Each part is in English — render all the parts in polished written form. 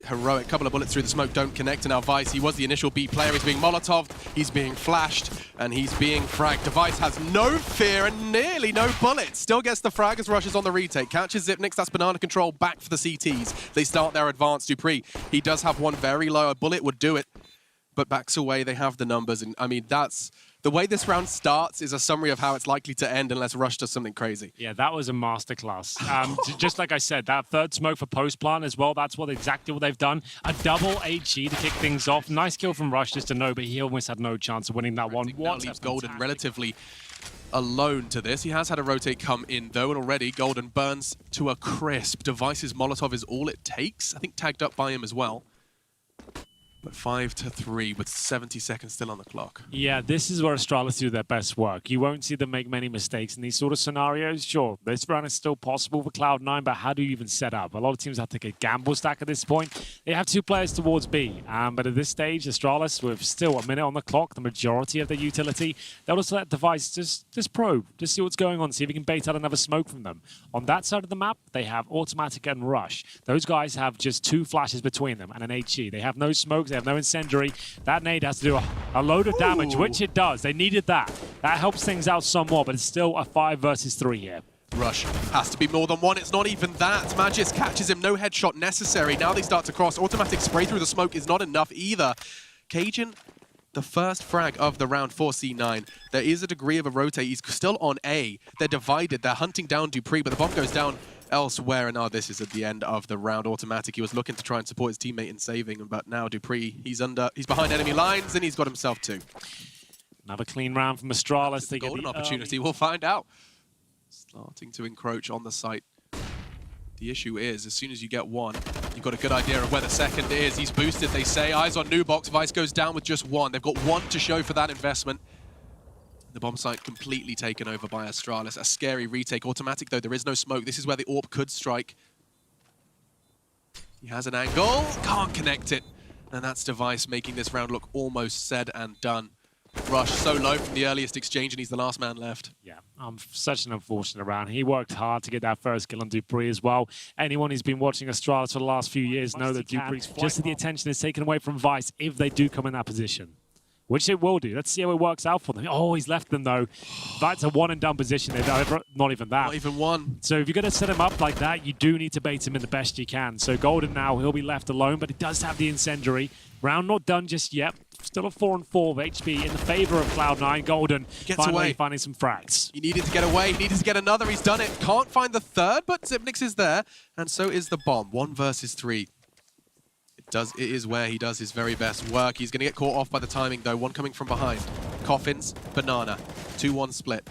heroic. Couple of bullets through the smoke don't connect, and now Vice, he was the initial B player. He's being Molotov'd, he's being flashed, and he's being fragged. Device has no fear and nearly no bullets. Still gets the frag as Rushes on the retake. Catches Zipnix, that's banana control back for the CTs. They start their advance. Dupree, he does have one very low. A bullet would do it, but backs away. They have the numbers, and I mean, that's... The way this round starts is a summary of how it's likely to end unless Rush does something crazy. Yeah, that was a masterclass. Just like I said, that third smoke for post plant as well, that's exactly what they've done. A double HE to kick things off. Nice kill from Rush just to know, but he almost had no chance of winning that one. What leaves Golden relatively alone to this. He has had a rotate come in though, and already Golden burns to a crisp. Device's Molotov is all it takes. I think tagged up by him as well. But 5-3 with 70 seconds still on the clock. Yeah, this is where Astralis do their best work. You won't see them make many mistakes in these sort of scenarios. Sure, this round is still possible for Cloud9, but how do you even set up? A lot of teams have to take a gamble stack at this point. They have 2 players towards B, but at this stage, Astralis, with still a minute on the clock, the majority of the utility, they'll just let Device just probe, just see what's going on, see if he can bait out another smoke from them. On that side of the map, they have Automatic and Rush. Those guys have just 2 flashes between them and an HE. They have no smokes, they have no incendiary. That nade has to do a load of damage, which it does. They needed that. That helps things out somewhat, but it's still a 5 versus 3 here. Rush has to be more than one. It's not even that. Magis catches him. No headshot necessary. Now they start to cross. Automatic spray through the smoke is not enough either. Cajun, the first frag of the round for C9. There is a degree of a rotate. He's still on A. They're divided. They're hunting down Dupree, but the bomb goes down elsewhere, and now this is at the end of the round. Automatic, he was looking to try and support his teammate in saving him, but now Dupree, he's behind enemy lines, and he's got himself 2. Another clean round from Astralis. They golden opportunity, we'll find out. Starting to encroach on the site. The issue is, as soon as you get one, you've got a good idea of where the second is. He's boosted, they say. Eyes on new box. Vice goes down with just 1. They've got 1 to show for that investment. The bomb site completely taken over by Astralis. A scary retake. Automatic, though, there is no smoke. This is where the AWP could strike. He has an angle. Can't connect it. And that's Device making this round look almost said and done. Rush so low from the earliest exchange, and he's the last man left. Yeah, such an unfortunate round. He worked hard to get that first kill on Dupree as well. Anyone who's been watching Astralis for the last few years know that Dupree's just the attention is taken away from Vice if they do come in that position. Which it will do. Let's see how it works out for them. Oh, he's left them, though. That's a one-and-done position. Not even that. Not even one. So if you're going to set him up like that, you do need to bait him in the best you can. So Golden now, he'll be left alone, but he does have the incendiary. Round not done just yet. Still a 4-4 of HP in the favor of Cloud9. Golden finally finding some frags. He needed to get away. He needed to get another. He's done it. Can't find the third, but Zipnix is there. And so is the bomb. 1 versus 3. It is where he does his very best work. He's going to get caught off by the timing, though. 1 coming from behind. Coffins, banana. 2-1 split.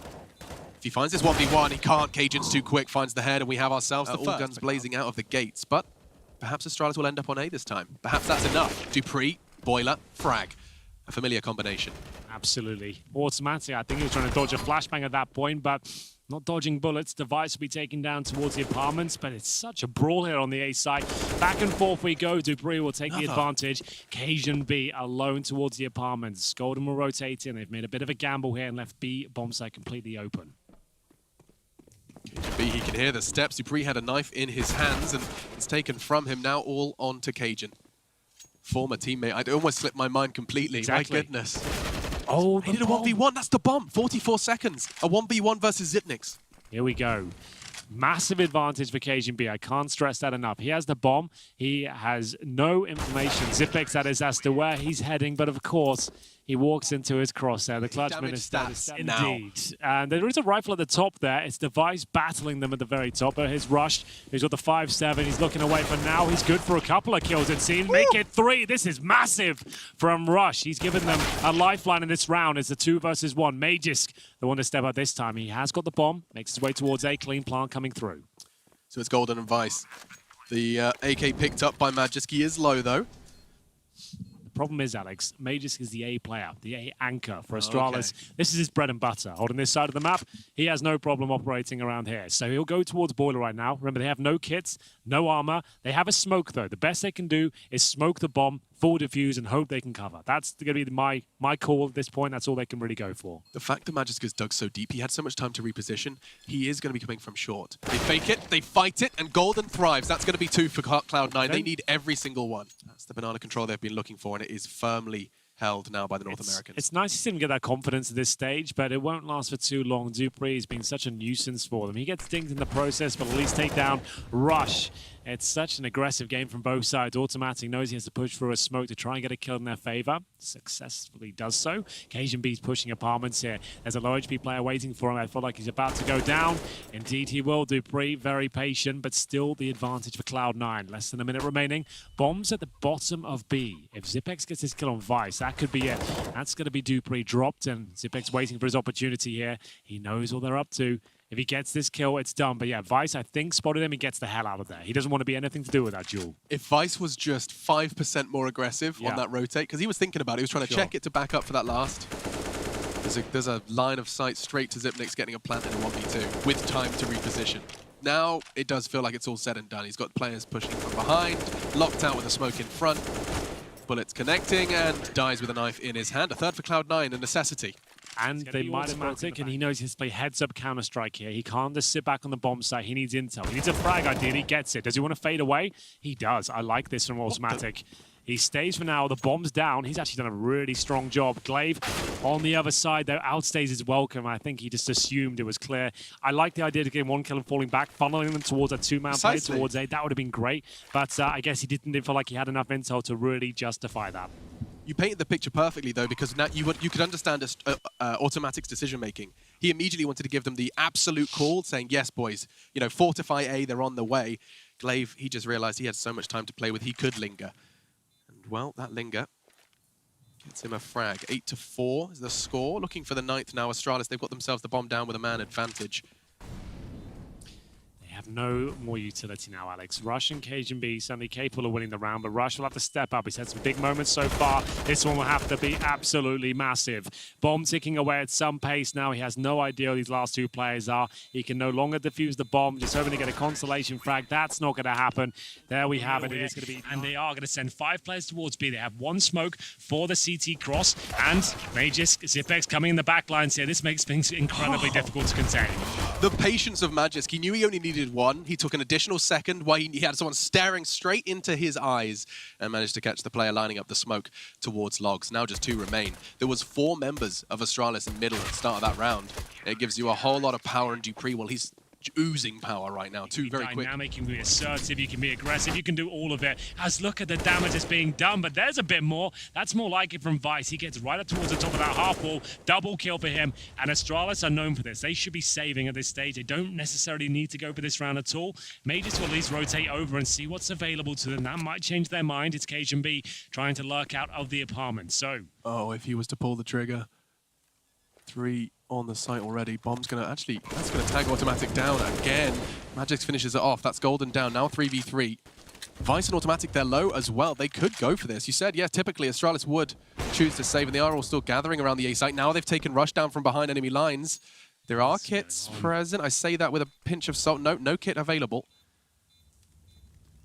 If he finds this 1v1, he can't. Cajun's too quick, finds the head, and we have ourselves the all guns blazing out of the gates. But perhaps Astralis will end up on A this time. Perhaps that's enough. Dupree, boiler, frag. A familiar combination. Absolutely. Automatic, I think he was trying to dodge a flashbang at that point, but not dodging bullets. Device will be taken down towards the apartments, but it's such a brawl here on the A side. Back and forth we go. Dupree will take the advantage. Cajun B alone towards the apartments. Golden will rotate in. They've made a bit of a gamble here and left B bomb site completely open. Cajun B, he can hear the steps. Dupree had a knife in his hands, and it's taken from him. Now all on to Cajun. Former teammate. I'd almost slipped my mind completely. Exactly. My goodness. Oh, he did a 1v1. That's the bomb. 44 seconds. A 1v1 versus Zipnix. Here we go. Massive advantage for Cajun B. I can't stress that enough. He has the bomb. He has no information. Zipnix, that is, as to where he's heading. But of course, he walks into his crosshair. The clutch minister. Indeed. And there is a rifle at the top there. It's Device battling them at the very top. But his Rush, he's got the 5-7. He's looking away for now. He's good for a couple of kills, it seems. Make it 3. This is massive from Rush. He's given them a lifeline in this round. It's a 2 versus 1. Magisk, the one to step out this time. He has got the bomb. Makes his way towards A. Clean plant coming through. So it's Golden and Vice. The AK picked up by Magisk. He is low, though. Problem is, Alex, Magisk is the A player, the A anchor for Astralis. Okay. This is his bread and butter. Holding this side of the map, he has no problem operating around here. So he'll go towards Boiler right now. Remember, they have no kits, no armor. They have a smoke, though. The best they can do is smoke the bomb, full defuse and hope they can cover. That's going to be my call at this point. That's all they can really go for. The fact that Magisk has dug so deep, he had so much time to reposition, he is going to be coming from short. They fake it, they fight it, and Golden thrives. That's going to be 2 for Cloud9. They need every single one. That's the banana control they've been looking for, and it is firmly held now by the North Americans. It's nice to see him get that confidence at this stage, but it won't last for too long. dupreeh has been such a nuisance for them. He gets dinged in the process, but at least take down Rush. It's such an aggressive game from both sides. Automatic knows he has to push through a smoke to try and get a kill in their favor. Successfully does so. Cajunbee's pushing apartments here. There's a low HP player waiting for him. I feel like he's about to go down. Indeed, he will. dupreeh, very patient, but still the advantage for Cloud9. Less than a minute remaining. Bombs at the bottom of B. If Zipex gets his kill on Vice, that could be it. That's going to be dupreeh dropped, and Zipex waiting for his opportunity here. He knows what they're up to. If he gets this kill, it's done. But yeah, Vice, I think, spotted him. He gets the hell out of there. He doesn't want to be anything to do with that duel. If Vice was just 5% more aggressive on that rotate, because he was thinking about it, he was trying to check it to back up for that last. There's a line of sight straight to Xyp9x getting a plant in a 1v2 with time to reposition. Now it does feel like it's all said and done. He's got players pushing from behind, locked out with a smoke in front. Bullets connecting and dies with a knife in his hand. A third for Cloud9, a necessity. And they might have automatic, and he knows he has to play heads-up Counter-Strike here. He can't just sit back on the bomb site. He needs intel. He needs a frag, ideally. He gets it. Does he want to fade away? He does. I like this from automatic. He stays for now. The bomb's down. He's actually done a really strong job. Glaive on the other side, though, outstays his welcome. I think he just assumed it was clear. I like the idea of getting one kill and falling back, funneling them towards a two-man play towards A. That would have been great. But I guess he didn't feel like he had enough intel to really justify that. You painted the picture perfectly, though, because now you could understand Automatic's decision-making. He immediately wanted to give them the absolute call, saying, yes, boys, you know, fortify A, they're on the way. Glaive, he just realized he had so much time to play with, he could linger. And, well, that linger gets him a frag. 8-4 is the score. Looking for the 9th now. Astralis, they've got themselves the bomb down with a man advantage. Have no more utility now, Alex. Rush and Cajunbee certainly capable of winning the round, but Rush will have to step up. He's had some big moments so far. This one will have to be absolutely massive. Bomb ticking away at some pace now. He has no idea who these last two players are. He can no longer defuse the bomb, just hoping to get a consolation frag. That's not going to happen. There we have it. It is going to be... And they are going to send 5 players towards B. They have one smoke for the CT cross, and Magisk, Xyp9x coming in the back lines here. This makes things incredibly difficult to contain. The patience of Magisk. He knew he only needed one. He took an additional second while he had someone staring straight into his eyes and managed to catch the player lining up the smoke towards logs. Now just 2 remain. There was 4 members of Astralis in middle at the start of that round. It gives you a whole lot of power in dupreeh. Well, he's oozing power right now. 2 very quick. Dynamic, you can be assertive, you can be aggressive, you can do all of it. As look at the damage that's being done, but there's a bit more. That's more like it from Vice. He gets right up towards the top of that half wall. Double kill for him. And Astralis are known for this. They should be saving at this stage. They don't necessarily need to go for this round at all. May just at least rotate over and see what's available to them. That might change their mind. It's Cajunbee trying to lurk out of the apartment. So, oh, if he was to pull the trigger. 3 on the site already. Bomb's gonna actually, that's gonna tag Automatic down again. Magisk finishes it off. That's Golden down. Now 3v3. Vice and Automatic, they're low as well. They could go for this. You said, yeah, typically Astralis would choose to save, and they are all still gathering around the A site. Now they've taken Rush down from behind enemy lines. There are kits present. I say that with a pinch of salt. No kit available.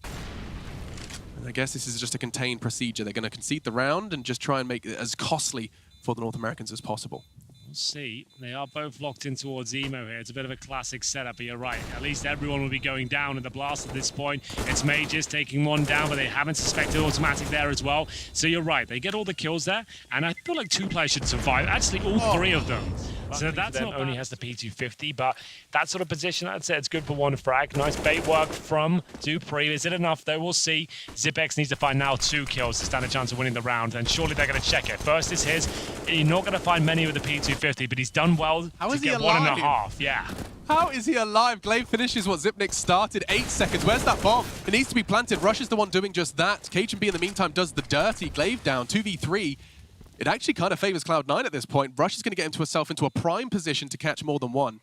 And I guess this is just a contained procedure. They're gonna concede the round and just try and make it as costly for the North Americans as possible. We'll see. They are both locked in towards Emo here. It's a bit of a classic setup, but you're right. At least everyone will be going down in the blast at this point. It's Mages taking one down, but they haven't suspected Automatic there as well. So you're right. They get all the kills there, and I feel like 2 players should survive. Actually, all 3 of them. So that's not only has the P250, but that sort of position, I'd say it's good for 1 frag. Nice bait work from dupreeh. Is it enough, though? We'll see. Xyp9x needs to find now 2 kills to stand a chance of winning the round, and surely they're going to check it. First is his. You're not going to find many with the P250, but he's done well to get 1.5. Yeah. How is he alive? Glaive finishes what Xyp9x started. 8 seconds. Where's that bomb? It needs to be planted. Rush is the one doing just that. Cajunbee in the meantime does the dirty. Glaive down. 2v3. It actually kind of favors Cloud9 at this point. Rush is going to get himself into a prime position to catch more than 1.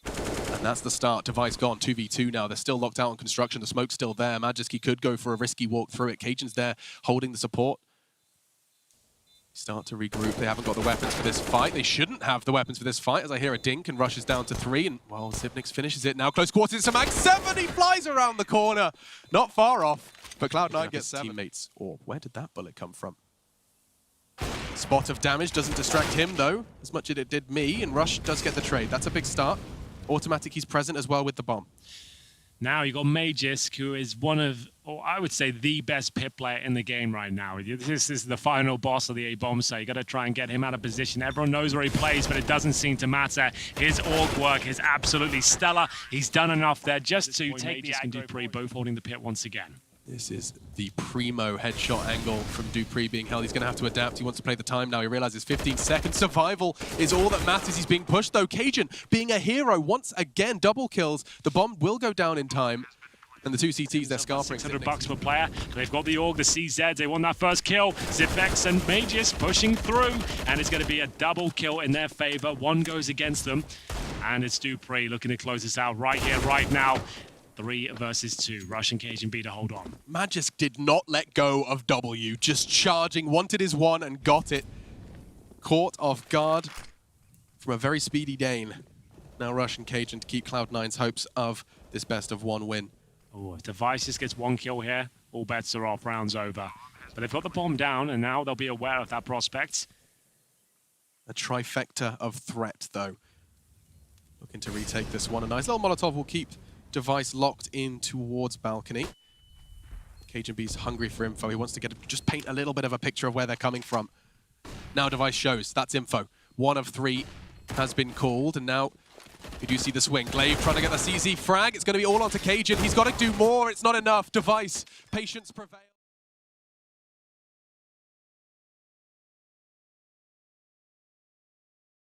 And that's the start. Device gone. 2v2 now. They're still locked out on construction. The smoke's still there. Magisk could go for a risky walk through it. Cajun's there holding the support. Start to regroup. They haven't got the weapons for this fight. They shouldn't have the weapons for this fight, as I hear a dink and rushes down to 3. And, well, Xyp9x finishes it. Now close quarters to Mag 7. He flies around the corner. Not far off, but Cloud9 gets 7. Teammates. Or where did that bullet come from? Spot of damage doesn't distract him, though, as much as it did me. And Rush does get the trade. That's a big start. Automatic, he's present as well with the bomb. Now you got Magisk, who is one of, or I would say, the best pit player in the game right now. This is the final boss of the A-bomb, so you got to try and get him out of position. Everyone knows where he plays, but it doesn't seem to matter. His org work is absolutely stellar. He's done enough there just to take the and dupreeh both holding the pit once again. This is the primo headshot angle from dupreeh being held. He's going to have to adapt. He wants to play the time now. He realizes 15 seconds. Survival is all that matters. He's being pushed, though. Cajun being a hero once again. Double kills. The bomb will go down in time. And the two CTs, they're scarping. $600 per player. They've got the org, the CZs. They want that first kill. Xyp9x and Magisk pushing through. And it's going to be a double kill in their favor. One goes against them. And it's dupreeh looking to close this out right here, right now. 3 versus 2. Rush and Cajun B to hold on. Magisk did not let go of W, just charging, wanted his one and got it. Caught off guard from a very speedy Dane. Now Rush and Cajun to keep Cloud9's hopes of this best of 1 win. Oh, if Device just gets 1 kill here, all bets are off, round's over. But they've got the bomb down and now they'll be aware of that prospect. A trifecta of threat, though. Looking to retake this one. A nice little Molotov will keep Device locked in towards balcony. Cajun B's hungry for info. He wants to just paint a little bit of a picture of where they're coming from. Now Device shows. That's info. 1 of 3 has been called, and now you do see the swing. Glaive trying to get the CZ frag. It's going to be all onto Cajun. He's got to do more. It's not enough. Device. Patience prevails.